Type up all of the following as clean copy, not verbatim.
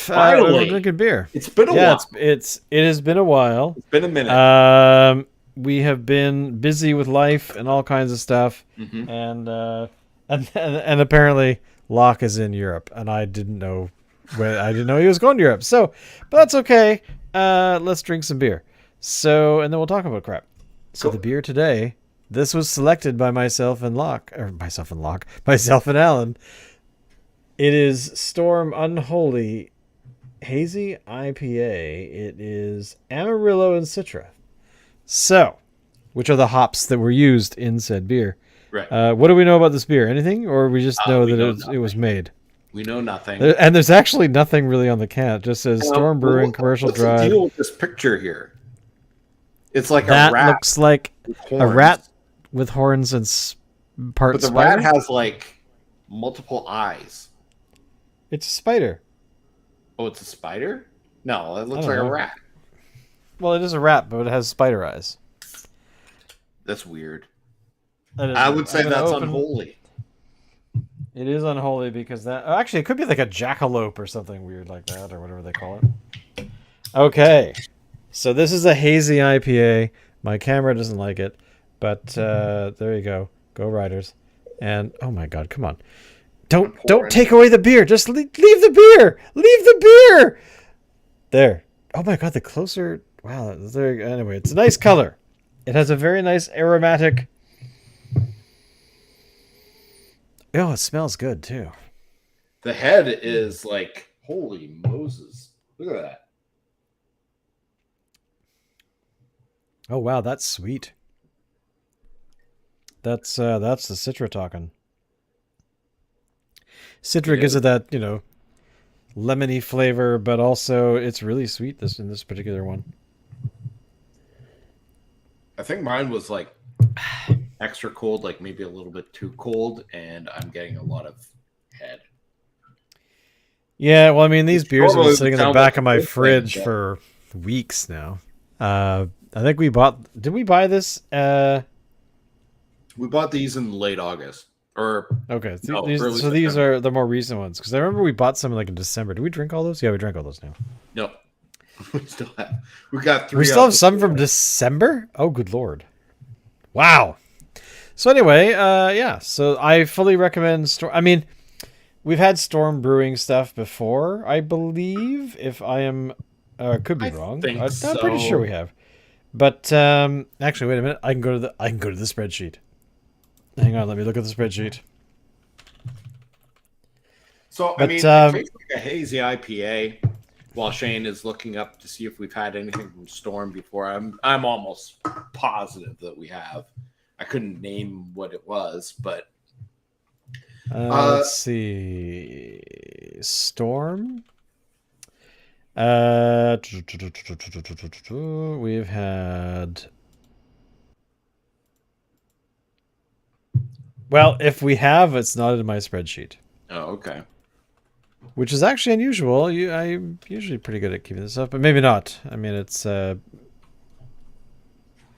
We're Finally, drinking beer. it's been a Yeah, while. it has been a while. It's been a minute. We have been busy with life and all kinds of stuff, Hmm. and apparently Locke is in Europe, and I didn't know I didn't know he was going to Europe. So, but that's okay. Let's drink some beer. So, and then we'll talk about crap. So the Cool. beer today, this was selected by myself and myself and Alan. It is Storm Unholy Hazy IPA. It is Amarillo and Citra. So, which are the hops that were used in said beer? Right. What do we know about this beer? Anything, or we just know We that know it was nothing. made? We know nothing. And there's actually nothing really on the can. It just says Storm Brewing Commercial What's the Drive. deal with this picture here? It's like a That rat looks like with a rat horns, with horns and part but the spider. rat has like multiple eyes. It's a spider. Oh, it's a spider? No, it I looks don't like a know. rat. Well, it is a rat, but it has spider eyes. That's weird. That is I weird. would say I'm gonna that's open- unholy. It is unholy because that. Actually, it could be like a jackalope or something weird like that, or whatever they call it. Okay, so this is a hazy IPA. My camera doesn't like it, but there you go. Go Riders! And oh my God, come on! Don't take away the beer. Just leave the beer. Leave the beer. There. Oh my God, the closer. Wow. There. Anyway, it's a nice color. It has a very nice aromatic. Oh, it smells good too. The head is like, holy Moses. Look at that. Oh wow, that's sweet. That's the Citra talking. Citra It gives is. it that, lemony flavor, but also it's really sweet in this particular one. I think mine was like extra cold, like maybe a little bit too cold, and I'm getting a lot of head. Yeah, well, I mean, these beers have Normally been it sitting in the sounds back like of a my good thing, fridge but- for weeks now. I think we bought. Did we buy this? We bought these in late August. Or Okay, No, these, early so these September. are the more recent ones because I remember we bought some like in December. Did we drink all those? Yeah, we drank all those now. no. We still have we got three. We still of have some them. from December. Oh, good lord! Wow. So anyway, yeah. So I fully recommend Storm. I mean, we've had Storm Brewing stuff before, I believe. If I am, could be I wrong. think I'm pretty sure so. we have. But actually, wait a minute. I can go to the spreadsheet. Hang on, let me look at the spreadsheet. So But, I mean, it tastes like a hazy IPA. While Shane is looking up to see if we've had anything from Storm before, I'm almost positive that we have. I couldn't name what it was, but Let's see. Storm. We've had. Well, if we have, it's not in my spreadsheet, oh, okay. which is actually unusual. I'm usually pretty good at keeping this up, but maybe not. I mean, it's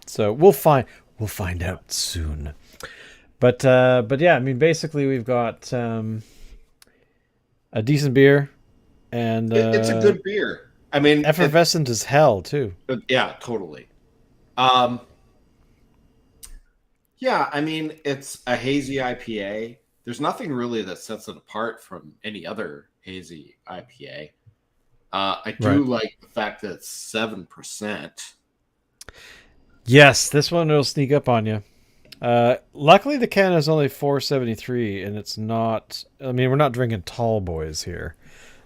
so we'll find out soon. But yeah, I mean, basically, we've got a decent beer, and It's a good beer. I mean, effervescent as hell too. yeah, totally. Um, yeah, I mean, it's a hazy IPA. There's nothing really that sets it apart from any other hazy IPA. I do Right. like the fact that it's 7%. Yes, this one will sneak up on you. Luckily, the can is only 473, and it's not. I mean, we're not drinking tall boys here,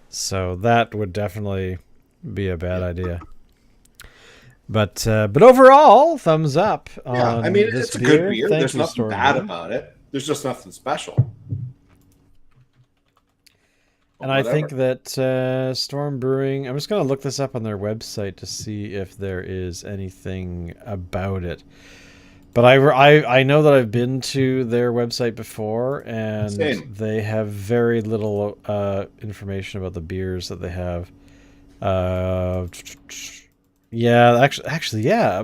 so that would definitely be a bad idea. But overall, thumbs up. Yeah, I On mean, this it's a good beer. Thank There's you, nothing Storm bad Brewing. about it. There's just nothing special. And I think that Storm Brewing. I'm just gonna look this up on their website to see if there is anything about it. But I know that I've been to their website before, and Same. they have very little information about the beers that they have. Yeah, actually, yeah.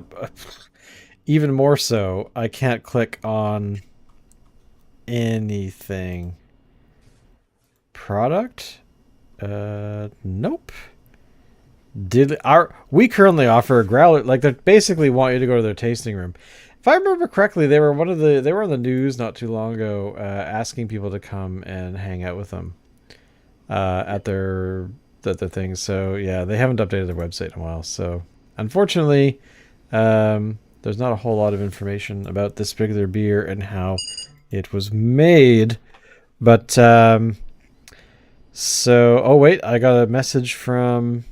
Even more so, I can't click on anything. Product? Nope. We currently offer a growler, like they basically want you to go to their tasting room. If I remember correctly, they were on the news not too long ago, asking people to come and hang out with them at their things. So yeah, they haven't updated their website in a while. So unfortunately, there's not a whole lot of information about this particular beer and how it was made. But so oh wait, I got a message from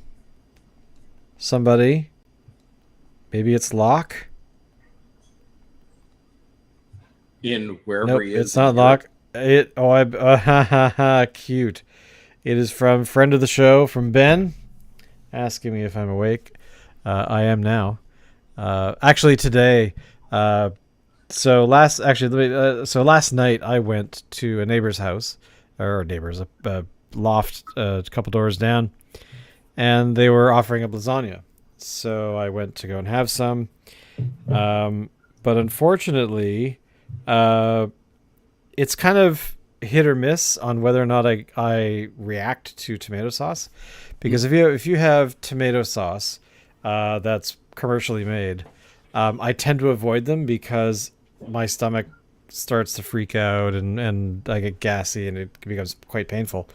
somebody. Maybe it's Locke. In wherever Nope, he is. it's not Locke. Cute. It is from friend of the show, from Ben, asking me if I'm awake. I am now. Actually, today. So last night I went to a neighbor's house, or neighbor's a loft, a couple doors down, and they were offering up lasagna. So I went to go and have some. But unfortunately, it's kind of hit or miss on whether or not I react to tomato sauce, because if you have tomato sauce that's commercially made, I tend to avoid them because my stomach starts to freak out and I get gassy and it becomes quite painful.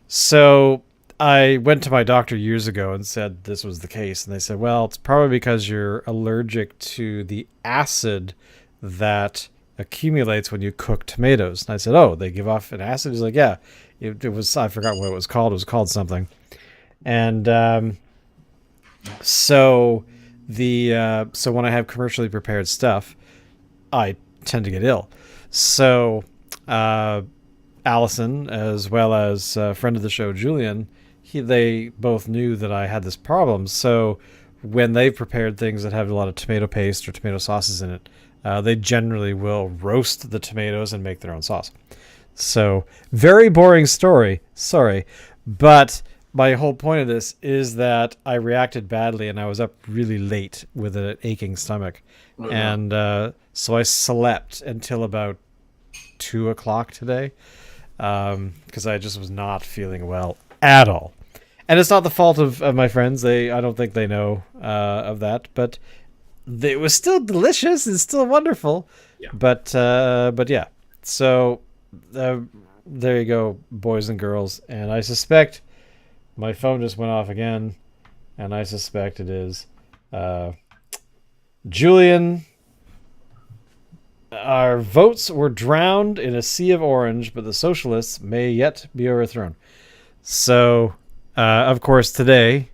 So I went to my doctor years ago and said this was the case, and they said, well, it's probably because you're allergic to the acid that accumulates when you cook tomatoes. And I said, oh, they give off an acid? He's like, yeah. It was, I forgot what it was called. It was called something. And so when I have commercially prepared stuff, I tend to get ill. So Allison, as well as a friend of the show, Julian, they both knew that I had this problem. So when they've prepared things that have a lot of tomato paste or tomato sauces in it, they generally will roast the tomatoes and make their own sauce. So very boring story. Sorry. But my whole point of this is that I reacted badly and I was up really late with an aching stomach. Mm-hmm. And so I slept until about 2 o'clock today, because I just was not feeling well at all. And it's not the fault of my friends. I don't think they know of that, but it was still delicious and still wonderful. Yeah. But yeah. So there you go, boys and girls. And I suspect my phone just went off again, and I suspect it is Julian. Our votes were drowned in a sea of orange, but the socialists may yet be overthrown. So, of course, today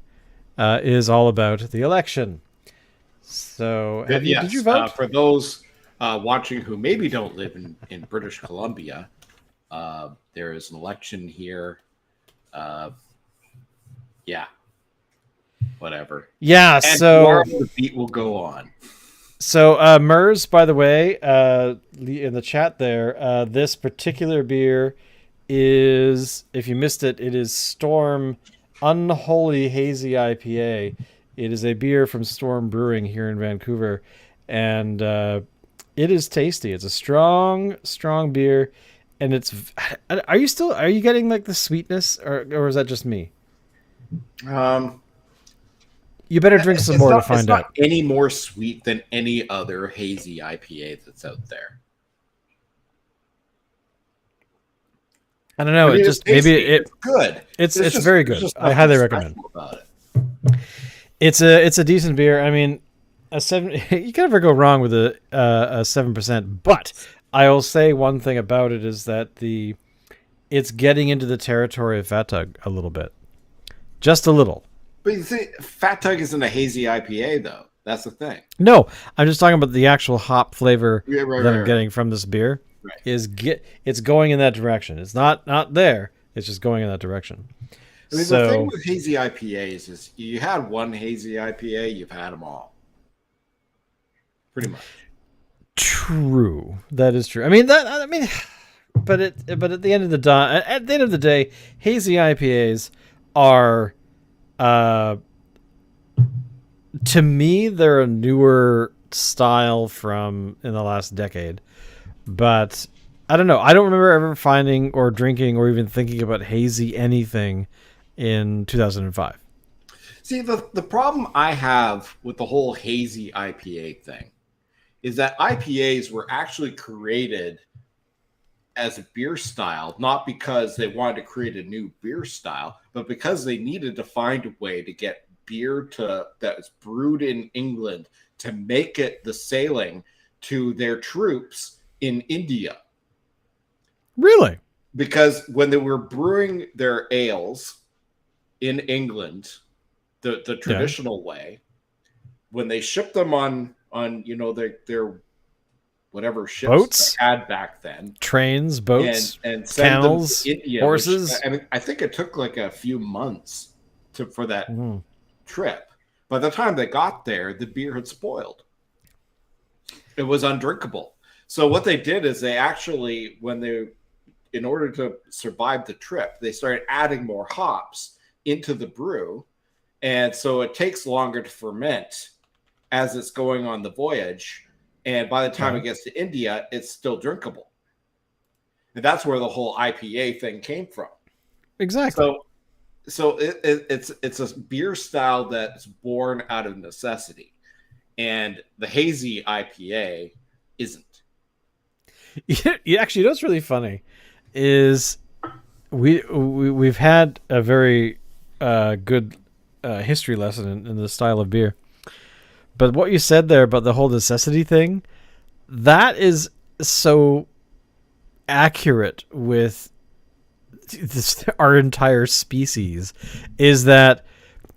is all about the election. So, did you vote? For those watching who maybe don't live in British Columbia, there is an election here. Yeah. Whatever. Yeah, and so tomorrow the beat will go on. So, Mers, by the way, in the chat there, this particular beer is, if you missed it, it is Storm Unholy Hazy IPA. It is a beer from Storm Brewing here in Vancouver, and it is tasty. It's a strong beer, and it's. Are you getting like the sweetness, or is that just me? You better drink some more to find out. It's not any more sweet than any other hazy IPA that's out there. I don't know. It's good. It's very good. I highly recommend. About it. It's a decent beer. I mean, a 7. You can never go wrong with a 7%. But I will say one thing about it is that it's getting into the territory of Fat Tug a little bit, just a little. But you see, Fat Tug isn't a hazy IPA, though. That's the thing. No, I'm just talking about the actual hop flavor I'm getting from this beer. Right. It's going in that direction. It's not there. It's just going in that direction. I mean, the thing with hazy IPAs is you had one hazy IPA, you've had them all. Pretty much. True. That is true. I mean, but at the end of the day, hazy IPAs are. To me, they're a newer style from in the last decade, but I don't know. I don't remember ever finding or drinking or even thinking about hazy anything in 2005. See, the problem I have with the whole hazy IPA thing is that IPAs were actually created as a beer style, not because they wanted to create a new beer style, but because they needed to find a way to get beer that was brewed in England to make it the sailing to their troops in India. Really? Because when they were brewing their ales in England, the traditional way, when they shipped them on their whatever ships Boats, they had back then, trains, boats, and send camels, them to India, horses. which, I mean, I think it took like a few months for that Mm. trip. By the time they got there, the beer had spoiled. It was undrinkable. So what they did is they actually, in order to survive the trip, they started adding more hops into the brew, and so it takes longer to ferment as it's going on the voyage. And by the time it gets to India, it's still drinkable. And that's where the whole IPA thing came from. Exactly. So it's a beer style that's born out of necessity, and the hazy IPA isn't. You actually, you know what's really funny is we've had a very good history lesson in the style of beer. But what you said there about the whole necessity thing, that is so accurate with our entire species, is that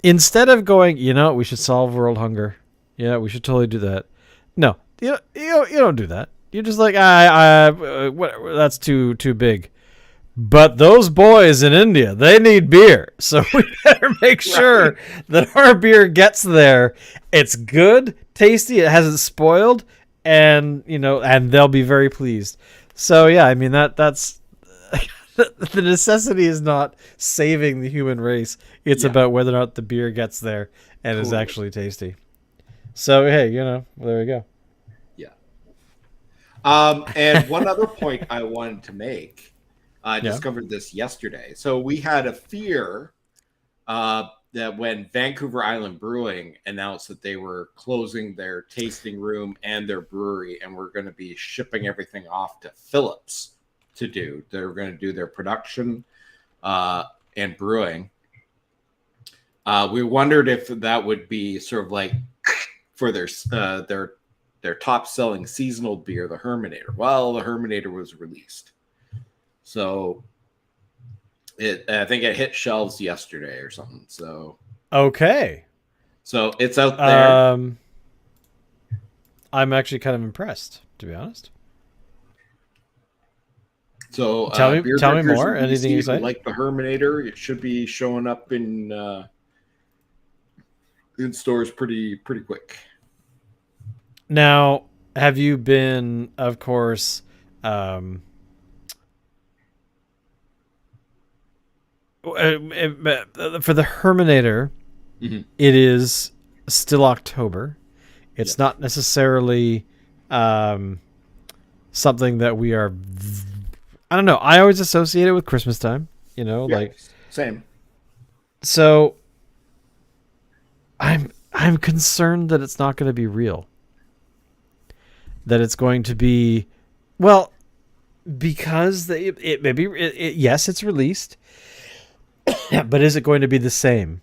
instead of going, we should solve world hunger. Yeah, we should totally do that. No, you don't do that. You're just like, that's too big. But those boys in India, they need beer. So we better make sure that our beer gets there. It's good, tasty, it hasn't spoiled, and they'll be very pleased. So yeah, I mean that's the necessity is not saving the human race. It's about whether or not the beer gets there and is actually tasty. So hey, there we go. Yeah. And one other point I wanted to make. I discovered this yesterday. So we had a fear that when Vancouver Island Brewing announced that they were closing their tasting room and their brewery and were going to be shipping everything off to Phillips to do, they were going to do their production and brewing. We wondered if that would be sort of like for their top selling seasonal beer, the Herminator. Well, the Herminator was released. So I think it hit shelves yesterday or something. So okay. So it's out there. I'm actually kind of impressed, to be honest. So tell me more. Anything you say? Like the Herminator, it should be showing up in stores pretty quick. Now, have you been, of course, for the Herminator, it is still October. It's not necessarily something that we are. I don't know. I always associate it with Christmas time. Like same. So I'm concerned that it's not going to be real. That it's going to be, well, because it maybe yes, it's released. But is it going to be the same?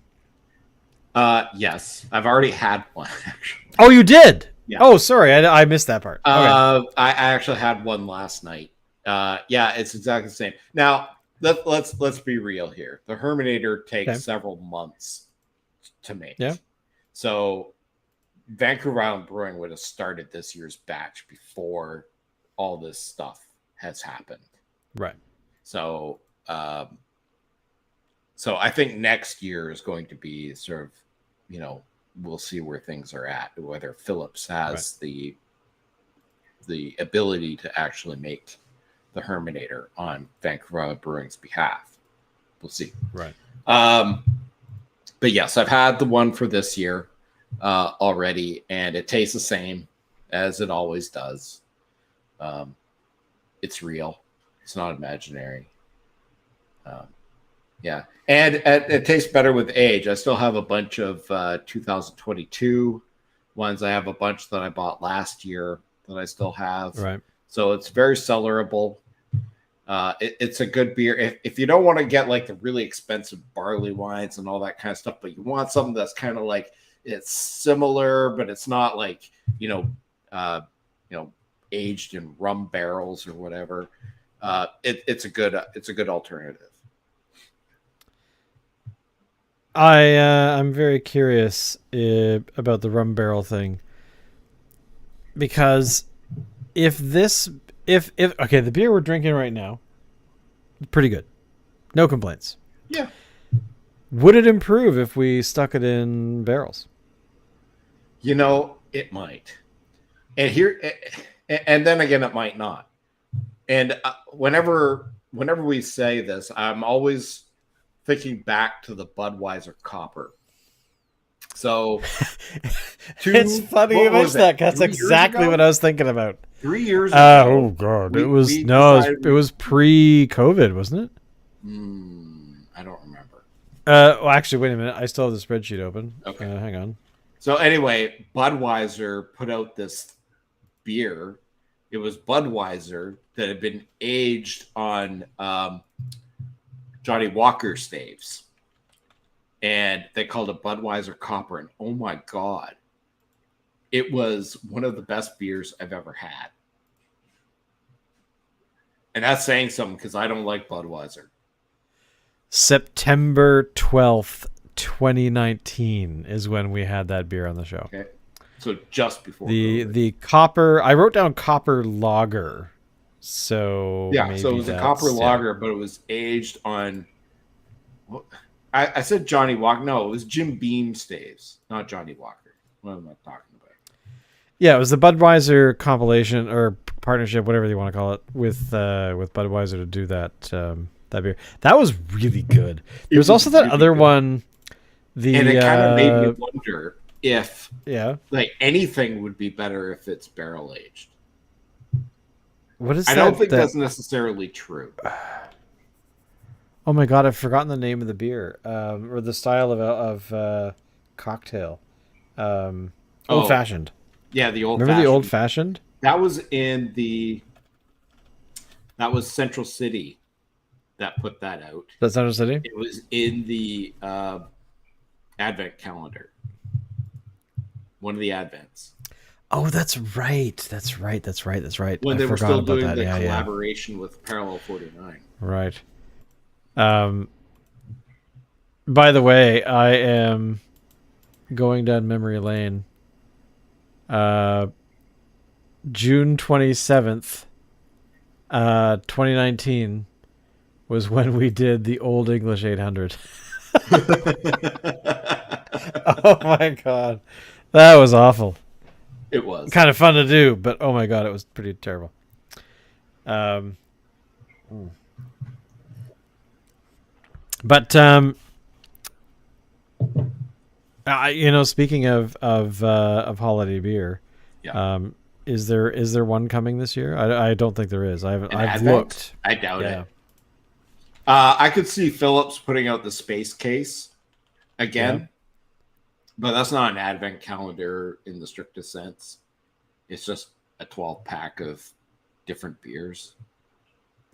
Yes, I've already had one. Actually. Oh, you did? Yeah. Oh, sorry, I missed that part. Okay. I actually had one last night. Yeah, it's exactly the same. Now let's be real here. The Herminator takes several months to make. Yeah. So Vancouver Island Brewing would have started this year's batch before all this stuff has happened. Right. So so I think next year is going to be sort of, we'll see where things are at, whether Phillips has the ability to actually make the Herminator on Vancouver Island Brewing's behalf. We'll see. Right. But yes, I've had the one for this year already, and it tastes the same as it always does. it's real. It's not imaginary. Yeah, and it tastes better with age. I still have a bunch of 2022 ones. I have a bunch that I bought last year that I still have. Right. So it's very cellarable. It's a good beer. If you don't want to get like the really expensive barley wines and all that kind of stuff, but you want something that's kind of like it's similar, but it's not like aged in rum barrels or whatever. It's a good alternative. I'm very curious about the rum barrel thing, because if okay, the beer we're drinking right now, pretty good, no complaints. Yeah. Would it improve if we stuck it in barrels? It might, and then again, it might not. And whenever we say this, I'm always thinking back to the Budweiser Copper. So it's funny you mentioned that. That's exactly what I was thinking about. 3 years ago. Oh god, it was pre-COVID, wasn't it? I don't remember. Well, actually, wait a minute. I still have the spreadsheet open. Okay, hang on. So anyway, Budweiser put out this beer. It was Budweiser that had been aged on Johnny Walker staves, and they called it Budweiser Copper. And oh my god, it was one of the best beers I've ever had. And that's saying something, because I don't like Budweiser. September 12th, 2019 is when we had that beer on the show. Okay, so just before the copper. I wrote down copper lager. So yeah, so it was a copper lager, but it was aged on. I said Johnny Walker. No, it was Jim Beam staves, not Johnny Walker. What am I talking about? Yeah, it was the Budweiser compilation or partnership, whatever you want to call it, with Budweiser to do that that beer. That was really good. There was also that really other good one. And it kind of made me wonder if like anything would be better if it's barrel aged. What is I don't think that's necessarily true. Oh my god, I've forgotten the name of the beer or the style of cocktail. Old fashioned. Yeah, the old. Remember the old fashioned? That was Central City that put that out. That's Central City? It was in the Advent calendar. One of the Advents. Oh, that's right. That's right. When they were still doing the collaboration with Parallel 49. Right. By the way, I am going down memory lane. June 27th, 2019 was when we did the Old English 800. Oh my god. That was awful. It was kind of fun to do, but oh my god, it was pretty terrible. But speaking of holiday beer, is there one coming this year? I don't think there is. I've looked. I doubt it. I could see Phillips putting out the Space Case again. But that's not an advent calendar in the strictest sense. It's just a 12-pack of different beers.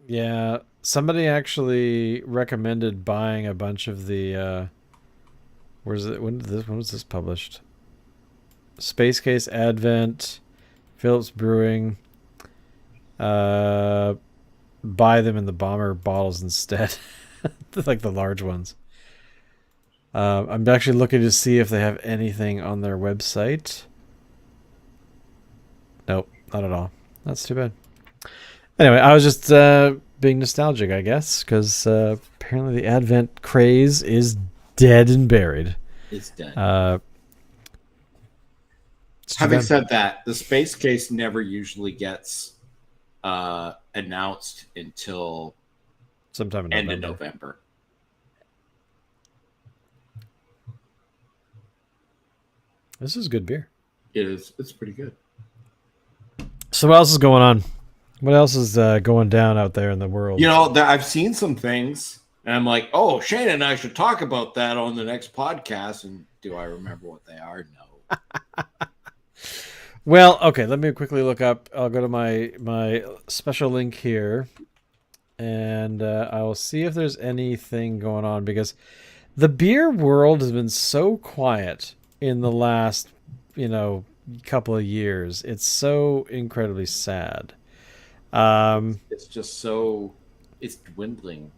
Yeah, somebody actually recommended buying a bunch of the. Where's it? When was this published? Space Case Advent, Phillips Brewing. Buy them in the bomber bottles instead, like the large ones. I'm actually looking to see if they have anything on their website. Nope, not at all. That's too bad. Anyway, I was just being nostalgic, I guess, because apparently the Advent craze is dead and buried. It's dead. Having said that, the Space Case never usually gets announced until sometime in end of November. This is good beer. It is. It's pretty good. So what else is going on? What else is going down out there in the world? You know, I've seen some things, and I'm like, oh, Shane and I should talk about that on the next podcast. And do I remember what they are? No. Well, okay, let me quickly look up. I'll go to my special link here, and I will see if there's anything going on, because the beer world has been so quiet in the last, couple of years. It's so incredibly sad. It's just so, it's dwindling.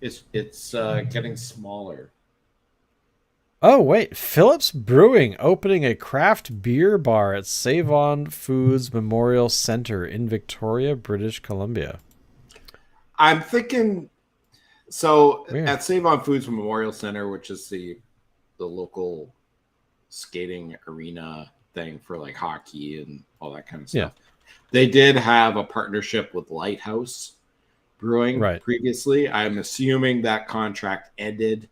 It's getting smaller. Oh, wait. Phillips Brewing opening a craft beer bar at Save On Foods Memorial Center in Victoria, British Columbia. I'm thinking, so Weird. at Save On Foods Memorial Center, which is the local skating arena thing for like hockey and all that kind of stuff. Yeah. They did have a partnership with Lighthouse Brewing Right. previously. I'm assuming that contract ended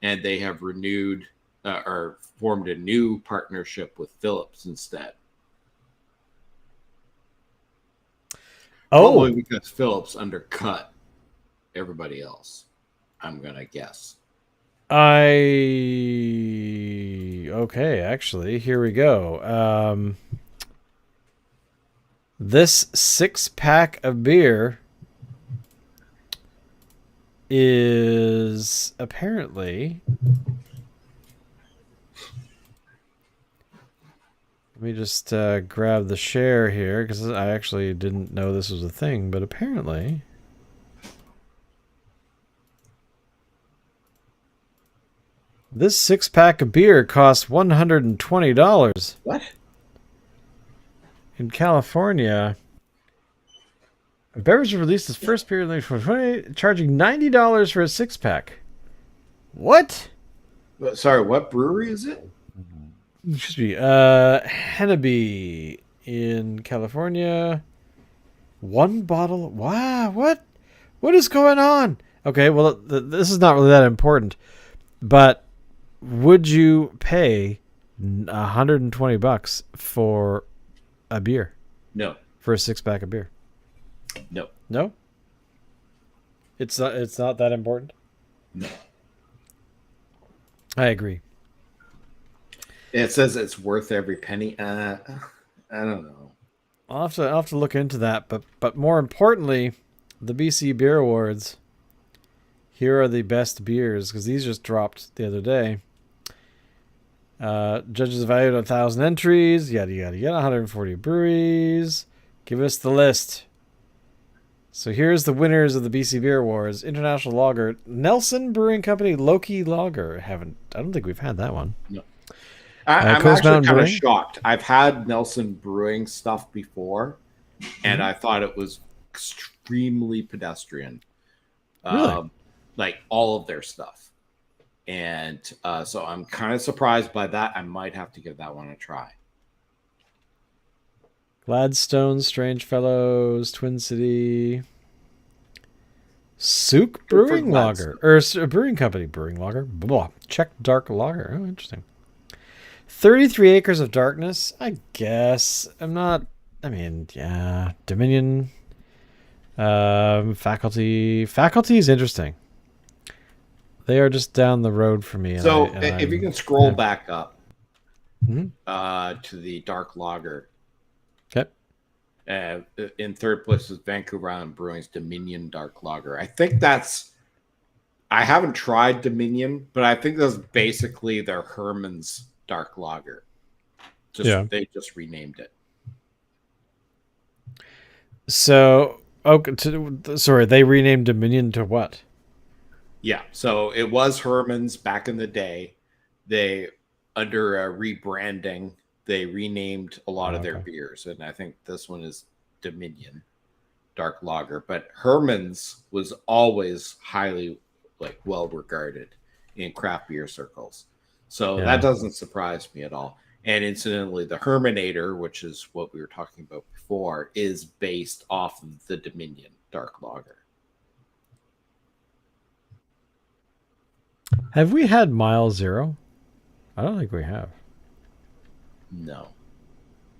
and they have renewed or formed a new partnership with Phillips instead. Oh, Probably because Phillips undercut everybody else, I'm going to guess. Okay, actually, here we go. This 6-pack of beer is apparently, let me just grab the share here, because I actually didn't know this was a thing, but apparently this 6-pack of beer costs $120. What? In California, a beverage released its first beer in 2020, charging $90 for a 6-pack. What? Sorry, what brewery is it? Excuse me. Henneby in California. One bottle. Wow. What? What is going on? Okay. Well, this is not really that important, but would you pay $120 for a beer? No. For a 6-pack of beer? No. No. It's not. It's not that important. No. I agree. It says it's worth every penny. I don't know. I'll have to look into that. But more importantly, the BC Beer Awards. Here are the best beers, because these just dropped the other day. Judges evaluated 1,000 entries. Yada yada yada. 140 breweries. Give us the list. So here's the winners of the BC Beer Awards. International Lager, Nelson Brewing Company, Loki Lager. I don't think we've had that one. No. I'm Coast actually Mountain kind of Brewing? shocked. I've had Nelson Brewing stuff before, and I thought it was extremely pedestrian. Really? Like all of their stuff. And so I'm kind of surprised by that. I might have to give that one a try. Gladstone, Strange Fellows, Twin City, Souk Brewing Lager, or Brewing Company Brewing Lager, blah, Czech Dark Lager. Oh, interesting. 33 Acres of Darkness. I guess I'm not. I mean, yeah, Dominion. Faculty is interesting. They are just down the road for me. So if you can scroll back up Mhm. To the Dark Lager. Okay. In third place is Vancouver Island Brewing's Dominion Dark Lager. I think that's. I haven't tried Dominion, but I think that's basically their Herman's Dark Lager. They just renamed it. So, sorry, they renamed Dominion to what? Yeah, so it was Herman's back in the day. They, under rebranding, they renamed a lot of their beers, and I think this one is Dominion Dark Lager. But Herman's was always highly well regarded in craft beer circles, so that doesn't surprise me at all. And incidentally, the Hermanator, which is what we were talking about before, is based off of the Dominion Dark Lager. Have we had Mile Zero? I don't think we have. No.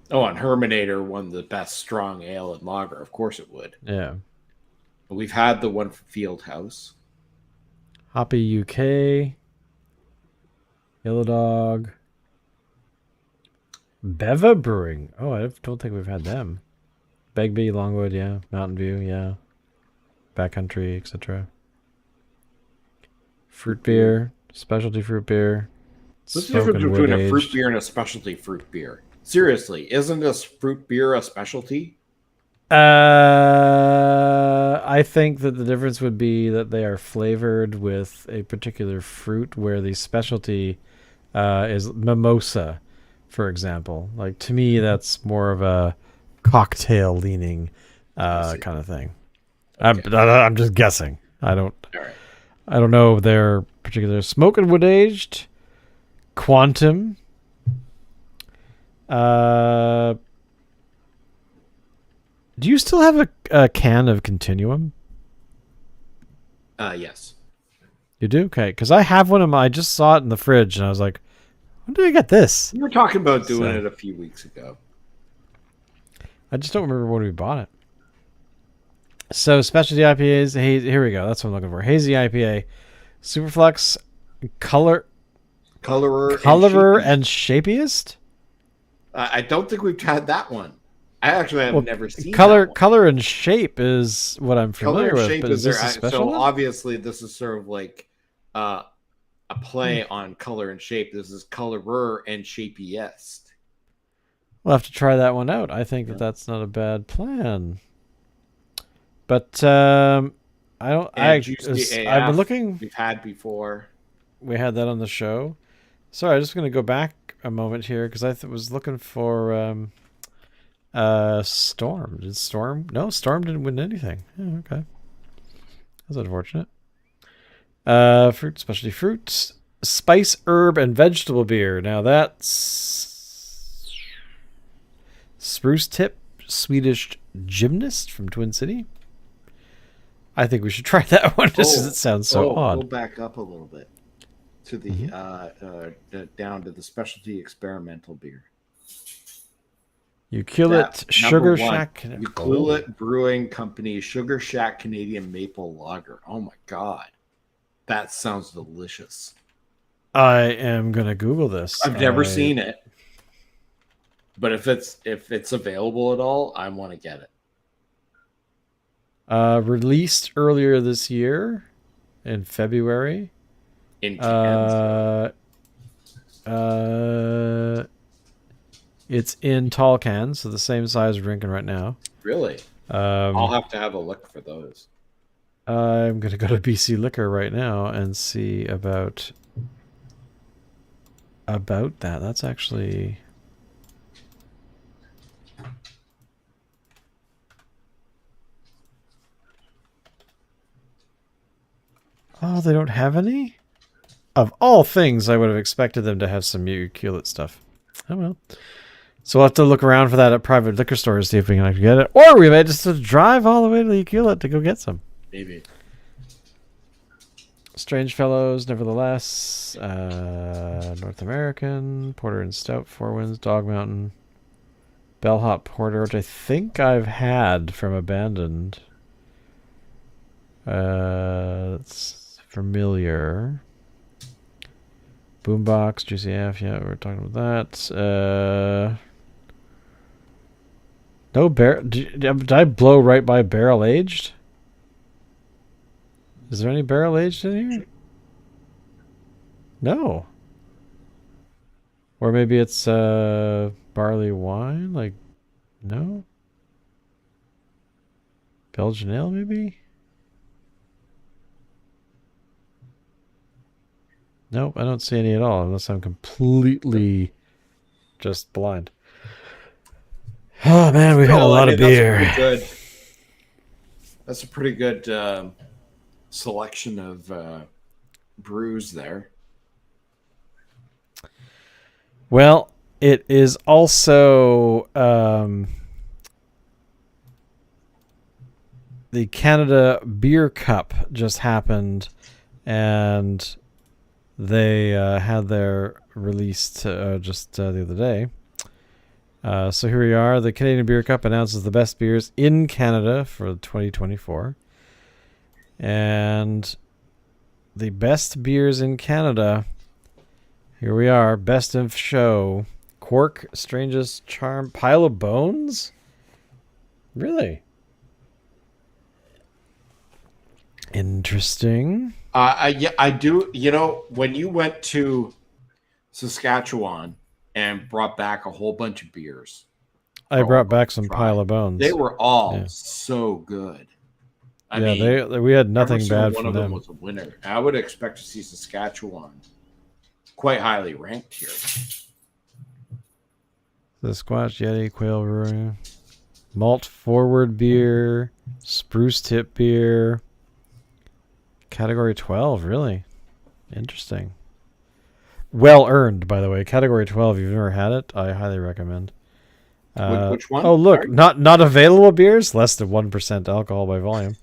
Oh, and Herminator won the best strong ale and lager. Of course it would. Yeah. We've had the one from Fieldhouse. Hoppy UK. Yellow Dog. Beva Brewing. Oh, I don't think we've had them. Begbie, Longwood, yeah. Mountain View, yeah. Backcountry, etc. Fruit beer, specialty fruit beer. What's the difference between a fruit beer and a specialty fruit beer? Seriously, isn't this fruit beer a specialty? I think that the difference would be that they are flavored with a particular fruit, where the specialty is mimosa, for example. Like, to me, that's more of a cocktail leaning kind of thing. Okay. I'm just guessing. All right. I don't know their particular smoking wood aged. Quantum. Do you still have a can of Continuum? Yes. You do? Okay, because I have one of my. I just saw it in the fridge, and I was like, "When did I get this?" We were talking about doing it a few weeks ago. I just don't remember when we bought it. So specialty IPAs. Hey, here we go. That's what I'm looking for. Hazy IPA, Superflux, Colorer and Shapiest. I don't think we've had that one. I actually have never seen color and shape is what I'm familiar with. Shape but is this a special so one? obviously this is sort of like a play on color and shape. This is colorer and shapiest. We'll have to try that one out. I think that's not a bad plan. But I don't. I've been looking. We've had before. We had that on the show. Sorry, I'm just going to go back a moment here because I was looking for Storm. Did Storm? No, Storm didn't win anything. Oh, okay. That's unfortunate. Fruit, specialty fruits, spice, herb, and vegetable beer. Now that's Spruce Tip Swedish Gymnast from Twin City. I think we should try that one just because it sounds so odd. Go back up a little bit to the down to the specialty experimental beer. Ucluelet Sugar Shack. Ucluelet Brewing Company Sugar Shack Canadian Maple Lager. Oh my god, that sounds delicious. I am gonna Google this. I've never seen it, but if it's available at all, I want to get it. Released earlier this year in February. In cans. It's in tall cans, so the same size we're drinking right now. Really? I'll have to have a look for those. I'm gonna go to BC Liquor right now and see about that. That's actually. Oh, they don't have any? Of all things, I would have expected them to have some Ucluelet stuff. Oh well. So we'll have to look around for that at private liquor stores, see if we can actually get it. Or we may just have to drive all the way to Ucluelet to go get some. Maybe. Strange Fellows, nevertheless. North American. Porter and Stout, Four Winds, Dog Mountain. Bellhop Porter, which I think I've had from Abandoned. It's familiar. Boombox, Juicy F, yeah, we're talking about that. No did I blow right by barrel aged? Is there any barrel aged in here? No. Or maybe it's barley wine, like no? Belgian ale maybe? Nope, I don't see any at all, unless I'm completely just blind. Oh man, we've had a lot of beer. That's a pretty good selection of brews there. Well, it is also the Canada Beer Cup just happened, and they had their release just the other day. So here we are. The Canadian Beer Cup announces the best beers in Canada for 2024. And the best beers in Canada. Here we are. Best of show. Cork, Strangest Charm, Pile of Bones? Really? Interesting. I do. You know, when you went to Saskatchewan and brought back a whole bunch of beers, I brought back some Pile of Bones. they were all so good. I mean, we had nothing bad one from of them. was a winner. I would expect to see Saskatchewan quite highly ranked here. The Squatch Yeti, Quail Brewing, Malt Forward Beer, Spruce Tip Beer, Category 12, really? Interesting. Well earned, by the way. Category 12, if you've never had it, I highly recommend. Which one? Oh, look, not available beers, less than 1% alcohol by volume.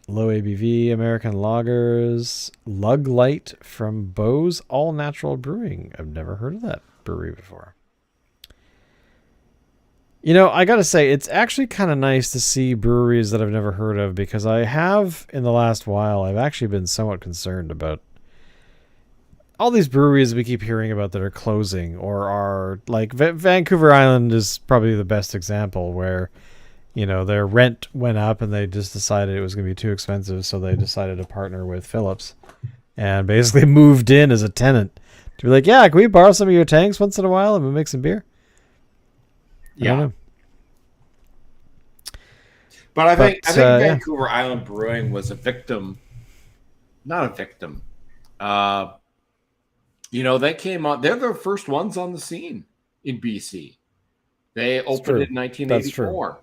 Low ABV, American lagers, Lug Light from Bose All Natural Brewing. I've never heard of that brewery before. You know, I gotta say, it's actually kind of nice to see breweries that I've never heard of, because I have, in the last while, I've actually been somewhat concerned about all these breweries we keep hearing about that are closing or are, like, Vancouver Island is probably the best example, where, you know, their rent went up and they just decided it was going to be too expensive, so they decided to partner with Phillips and basically moved in as a tenant to be like, yeah, can we borrow some of your tanks once in a while and we'll make some beer? Yeah. But I think Vancouver Island Brewing was a victim, not a victim. You know, they came on, they're the first ones on the scene in BC. They opened in 1984.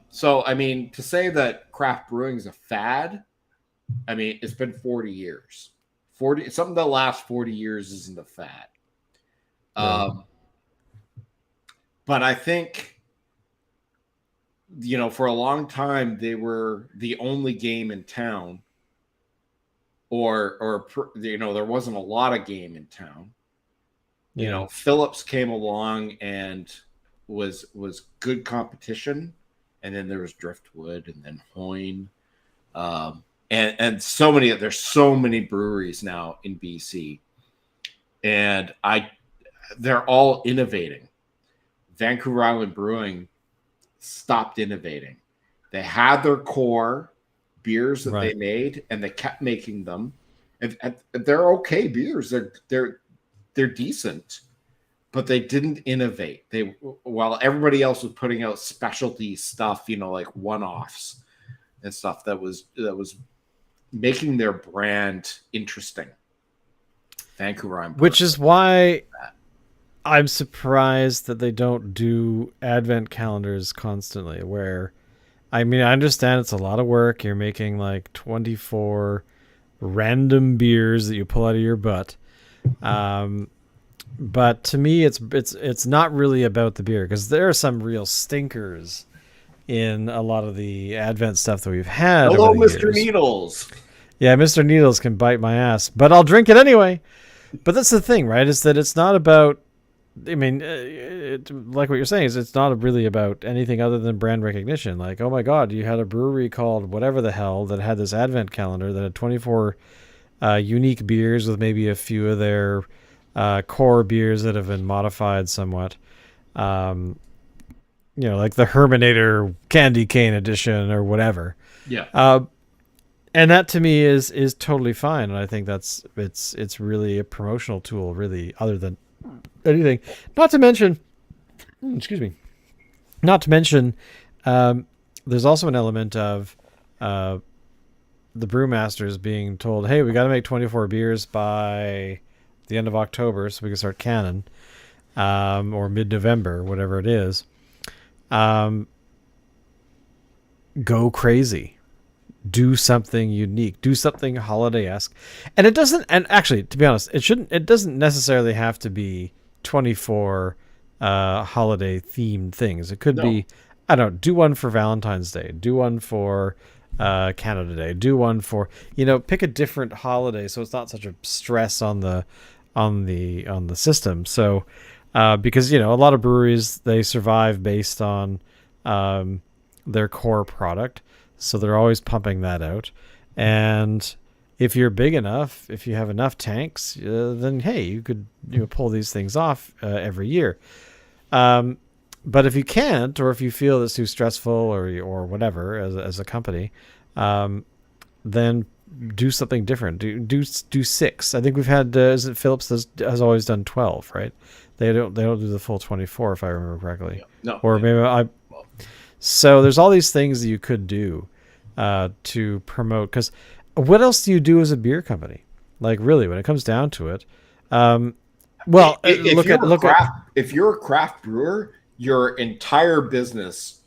So, I mean, to say that craft brewing is a fad, I mean, it's been 40 years. Something that lasts 40 years isn't a fad. But I think, you know, for a long time, they were the only game in town, or you know, there wasn't a lot of game in town. You know, Phillips came along and was good competition, and then there was Driftwood, and then Hoyne, and so many. There's so many breweries now in BC, and they're all innovating. Vancouver Island Brewing stopped innovating. They had their core beers that they made, and they kept making them, and they're okay beers. They're decent, but they didn't innovate. While everybody else was putting out specialty stuff, you know, like one-offs and stuff that was making their brand interesting. Vancouver Island Brewing, which is why I'm surprised that they don't do advent calendars constantly, where, I mean, I understand it's a lot of work. You're making like 24 random beers that you pull out of your butt. But to me, it's not really about the beer, because there are some real stinkers in a lot of the advent stuff that we've had. Hello, Mr. Needles. Yeah, Mr. Needles can bite my ass, but I'll drink it anyway. But that's the thing, right? Is that it's not about, I mean, like what you're saying, is it's not really about anything other than brand recognition. Like, oh my God, you had a brewery called whatever the hell that had this advent calendar that had 24 unique beers with maybe a few of their core beers that have been modified somewhat. You know, like the Herminator Candy Cane Edition or whatever. Yeah. And that to me is totally fine. And I think it's really a promotional tool, really, other than anything. Not to mention, there's also an element of the brewmasters being told, hey, we got to make 24 beers by the end of October so we can start canning, or mid-November, whatever it is. Go crazy. Do something unique. Do something holiday-esque. And it doesn't, and actually, to be honest, it doesn't necessarily have to be 24 holiday themed things. It could be, I don't know, do one for Valentine's Day, do one for Canada Day, do one for, you know, pick a different holiday so it's not such a stress on the on the system. So because a lot of breweries, they survive based on their core product, so they're always pumping that out. And if you're big enough, if you have enough tanks, then hey, you could pull these things off every year. But if you can't, or if you feel it's too stressful, or whatever, as a company, then do something different. Do 6. I think we've had is it Phillips has always done 12, right? They don't do the full 24 if I remember correctly. No, or maybe I. So there's all these things that you could do to promote. Because what else do you do as a beer company? Like really, when it comes down to it, well, if you're a craft brewer, your entire business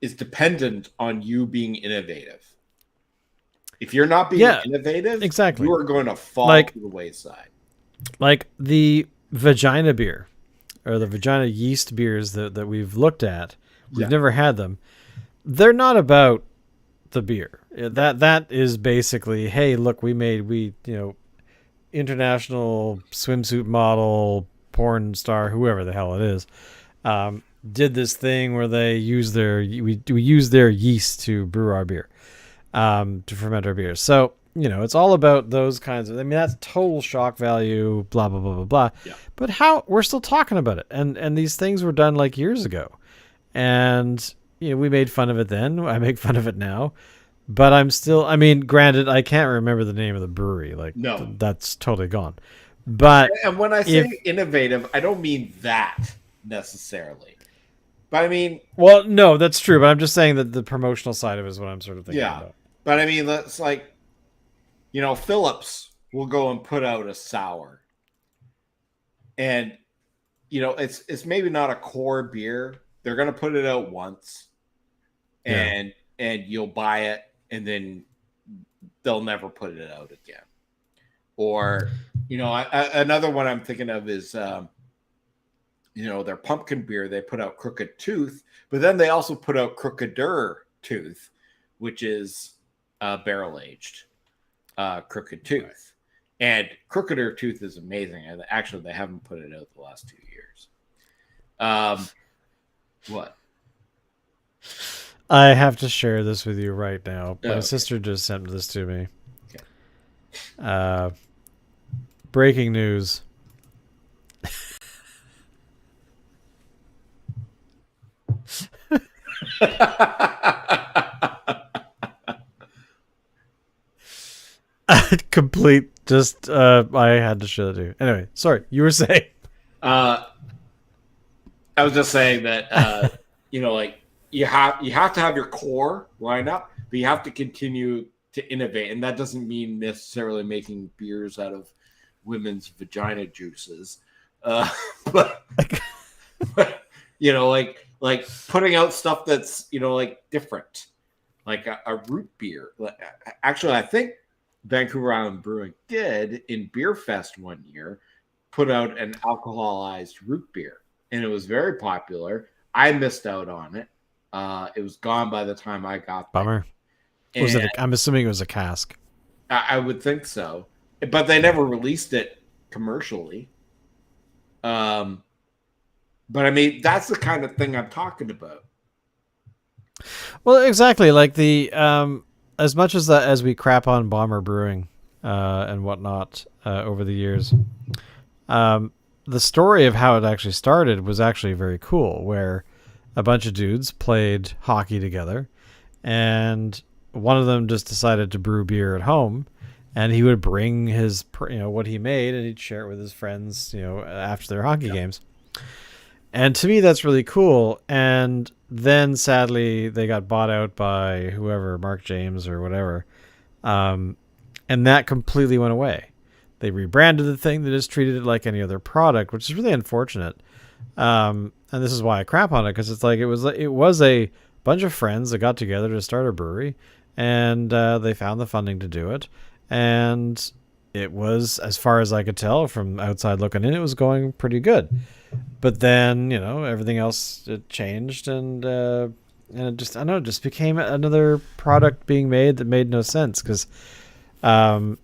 is dependent on you being innovative. If you're not being innovative, exactly, you are going to fall to the wayside. Like the vagina beer or the vagina yeast beers that we've looked at, we've never had them. They're not about the beer. That is basically, hey, look, we international swimsuit model, porn star, whoever the hell it is, did this thing where they use we use their yeast to brew our beer, to ferment our beer. So it's all about those kinds of. I mean, that's total shock value. Blah blah blah blah blah. Yeah. But how we're still talking about it, and these things were done like years ago, and we made fun of it then. I make fun of it now. But I'm still. I mean, granted, I can't remember the name of the brewery. Like, no, that's totally gone. But and when I say innovative, I don't mean that necessarily. But I mean, well, no, that's true. But I'm just saying that the promotional side of it is what I'm sort of thinking about. But I mean, that's like, Phillips will go and put out a sour, and it's maybe not a core beer. They're going to put it out once, and you'll buy it. And then they'll never put it out again. Or, another one I'm thinking of is, their pumpkin beer. They put out Crooked Tooth, but then they also put out Crookeder Tooth, which is barrel aged Crooked Tooth. And Crookeder Tooth is amazing. And actually, they haven't put it out the last 2 years. What? I have to share this with you right now. My sister just sent this to me. Okay. Breaking news. Complete. Just I had to share that to you. Anyway, sorry. You were saying. I was just saying that you have to have your core lineup, but you have to continue to innovate, and that doesn't mean necessarily making beers out of women's vagina juices, but like putting out stuff that's different, like a root beer. Actually, I think Vancouver Island Brewing did in Beer Fest one year put out an alcoholized root beer, and it was very popular. I missed out on it. It was gone by the time I got there. Bummer. I'm assuming it was a cask. I would think so, but they never released it commercially. But I mean, that's the kind of thing I'm talking about. Well, exactly. Like the as much as we crap on Bomber Brewing and whatnot over the years, the story of how it actually started was actually very cool. Where a bunch of dudes played hockey together, and one of them just decided to brew beer at home, and he would bring his, what he made, and he'd share it with his friends, after their hockey games. And to me, that's really cool. And then sadly, they got bought out by whoever, Mark James or whatever. And that completely went away. They rebranded the thing. They just treated it like any other product, which is really unfortunate. And this is why I crap on it, because it's like it was a bunch of friends that got together to start a brewery, and they found the funding to do it. And it was, as far as I could tell from outside looking in, it was going pretty good. But then, everything else it changed, and it just, I don't know, just became another product being made that made no sense. Because I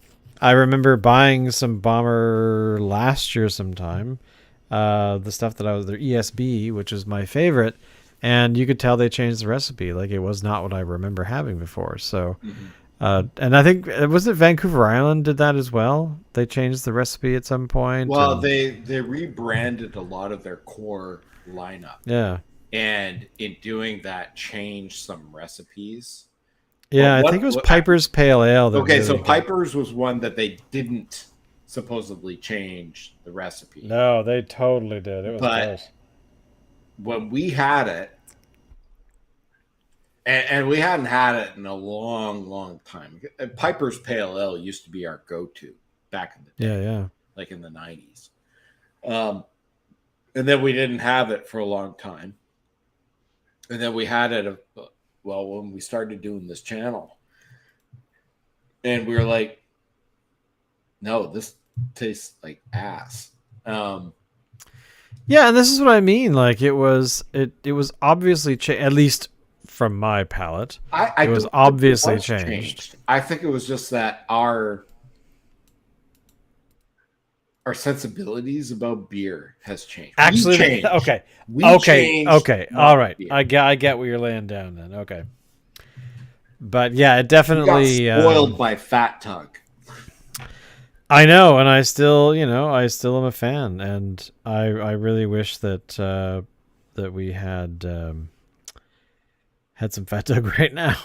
I remember buying some Bomber last year sometime. The stuff that I was their ESB, which is my favorite, and you could tell they changed the recipe. Like it was not what I remember having before. So, and I think was it Vancouver Island did that as well. They changed the recipe at some point. Well, and, they rebranded a lot of their core lineup, yeah. and in doing that, changed some recipes. Yeah, But I think it was Piper's Pale Ale. That Okay, so really- Piper's was one that they didn't supposedly change the recipe. No, they totally did. It was But- gross. When we had it, and we hadn't had it in a long, long time. Piper's Pale Ale used to be our go-to back in the day, Yeah. like in the 90s. And then we didn't have it for a long time. And then we had it, when we started doing this channel. And we were like, no, this tastes like ass. Yeah, and this is what I mean. Like it was obviously at least from my palate. It was obviously changed. I think it was just that our sensibilities about beer has changed. We Actually, changed. okay. We Okay. changed, Okay. not All right. beer. I get where you're laying down then. Okay. But yeah, it We definitely got spoiled by Fat Tug. I know, and I still am a fan, and I really wish that that we had some Fat Dog right now.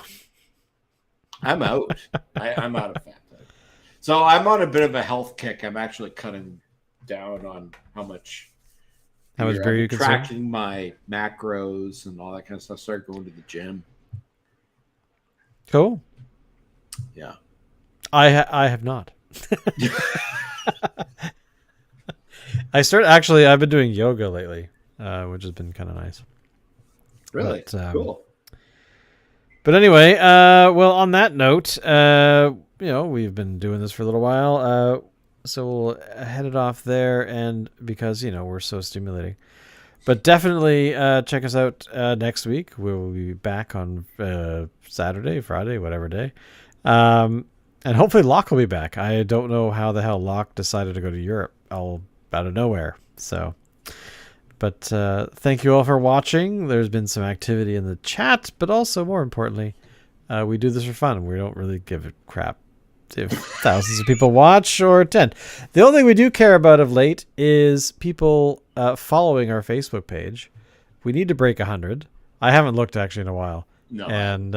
I'm out. I'm out of Fat Tug. So I'm on a bit of a health kick. I'm actually cutting down on how much beer you consume? tracking my macros and all that kind of stuff. Started going to the gym. Cool. Yeah. I have not. I've been doing yoga lately, which has been kind of nice. Really? But, Cool. But anyway, well, on that note, we've been doing this for a little while, so we'll head it off there, and because we're so stimulating. But definitely check us out next week. We'll be back on Saturday, Friday, whatever day. And hopefully Locke will be back. I don't know how the hell Locke decided to go to Europe all out of nowhere. So, but thank you all for watching. There's been some activity in the chat, but also more importantly, we do this for fun. We don't really give a crap if thousands of people watch or attend. The only thing we do care about of late is people following our Facebook page. We need to break 100. I haven't looked actually in a while. No. And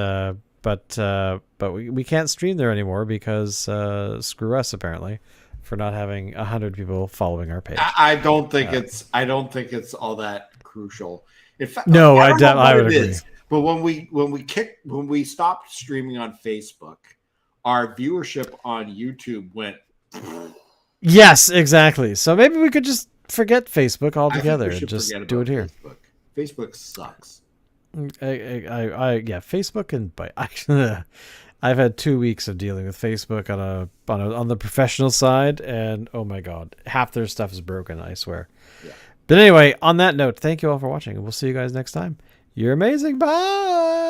but we can't stream there anymore because screw us apparently for not having 100 people following our page. I don't think it's all that crucial. In fact, No, I don't know I what would it agree. is, but when we stopped streaming on Facebook, our viewership on YouTube went. Yes, exactly. So maybe we could just forget Facebook I think altogether we and should just forget do it about here. Facebook sucks. Yeah, Facebook and but actually, I've had 2 weeks of dealing with Facebook on the professional side, and oh my god, half their stuff is broken. I swear. Yeah. But anyway, on that note, thank you all for watching, and we'll see you guys next time. You're amazing. Bye.